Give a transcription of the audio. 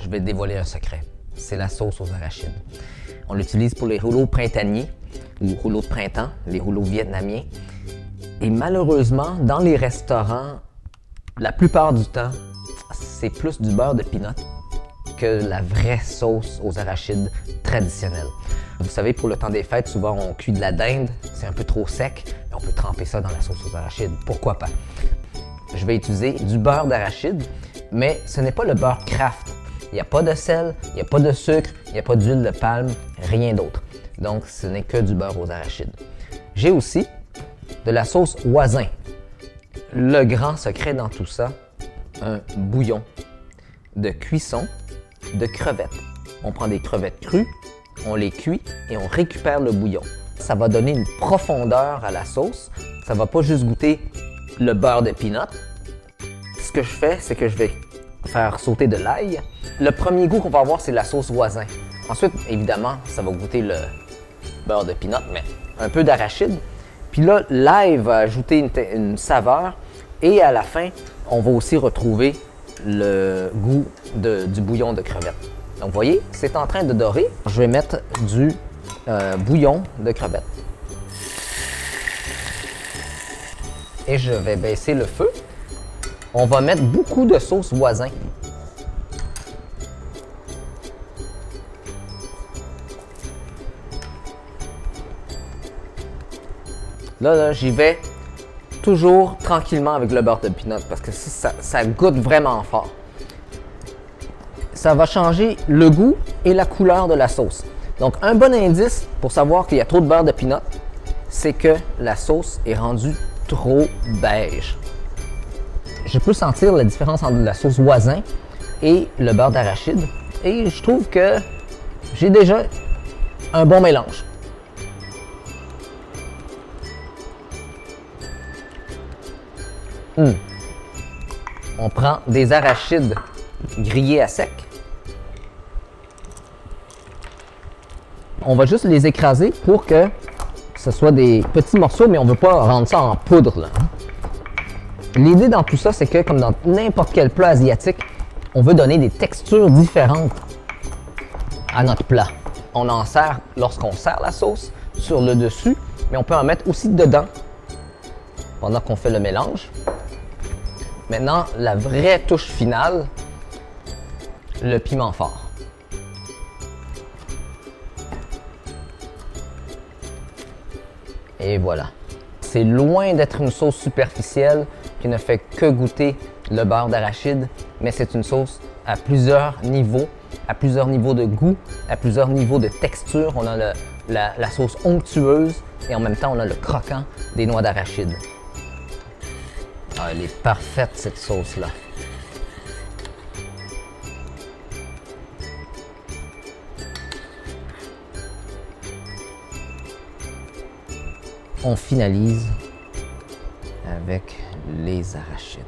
je vais dévoiler un secret. C'est la sauce aux arachides. On l'utilise pour les rouleaux printaniers ou rouleaux de printemps, les rouleaux vietnamiens. Et malheureusement, dans les restaurants, la plupart du temps, c'est plus du beurre de peanut que la vraie sauce aux arachides traditionnelle. Vous savez, pour le temps des fêtes, souvent on cuit de la dinde, c'est un peu trop sec, mais on peut tremper ça dans la sauce aux arachides, pourquoi pas? Je vais utiliser du beurre d'arachide, mais ce n'est pas le beurre Kraft. Il n'y a pas de sel, il n'y a pas de sucre, il n'y a pas d'huile de palme, rien d'autre. Donc, ce n'est que du beurre aux arachides. J'ai aussi de la sauce Hoisin. Le grand secret dans tout ça, un bouillon de cuisson de crevettes. On prend des crevettes crues, on les cuit et on récupère le bouillon. Ça va donner une profondeur à la sauce. Ça va pas juste goûter le beurre de peanut. Ce que je fais, c'est que je vais faire sauter de l'ail. Le premier goût qu'on va avoir, c'est la sauce Hoisin. Ensuite, évidemment, ça va goûter le beurre de peanut, mais un peu d'arachide. Puis là, l'ail va ajouter une saveur. Et à la fin, on va aussi retrouver le goût du bouillon de crevettes. Donc, vous voyez, c'est en train de dorer. Je vais mettre du bouillon de crevettes. Et je vais baisser le feu. On va mettre beaucoup de sauce Hoisin. Là, j'y vais toujours tranquillement avec le beurre de peanut parce que ça goûte vraiment fort. Ça va changer le goût et la couleur de la sauce. Donc, un bon indice pour savoir qu'il y a trop de beurre de peanut, c'est que la sauce est rendue trop beige. Je peux sentir la différence entre la sauce Hoisin et le beurre d'arachide. Et je trouve que j'ai déjà un bon mélange. On prend des arachides grillés à sec. On va juste les écraser pour que ce soit des petits morceaux, mais on ne veut pas rendre ça en poudre, là. L'idée dans tout ça, c'est que comme dans n'importe quel plat asiatique, on veut donner des textures différentes à notre plat. On en sert lorsqu'on sert la sauce sur le dessus, mais on peut en mettre aussi dedans pendant qu'on fait le mélange. Maintenant, la vraie touche finale, le piment fort. Et voilà. C'est loin d'être une sauce superficielle qui ne fait que goûter le beurre d'arachide, mais c'est une sauce à plusieurs niveaux de goût, à plusieurs niveaux de texture. On a la sauce onctueuse et en même temps, on a le croquant des noix d'arachide. Ah, elle est parfaite, cette sauce-là. On finalise avec les arachides.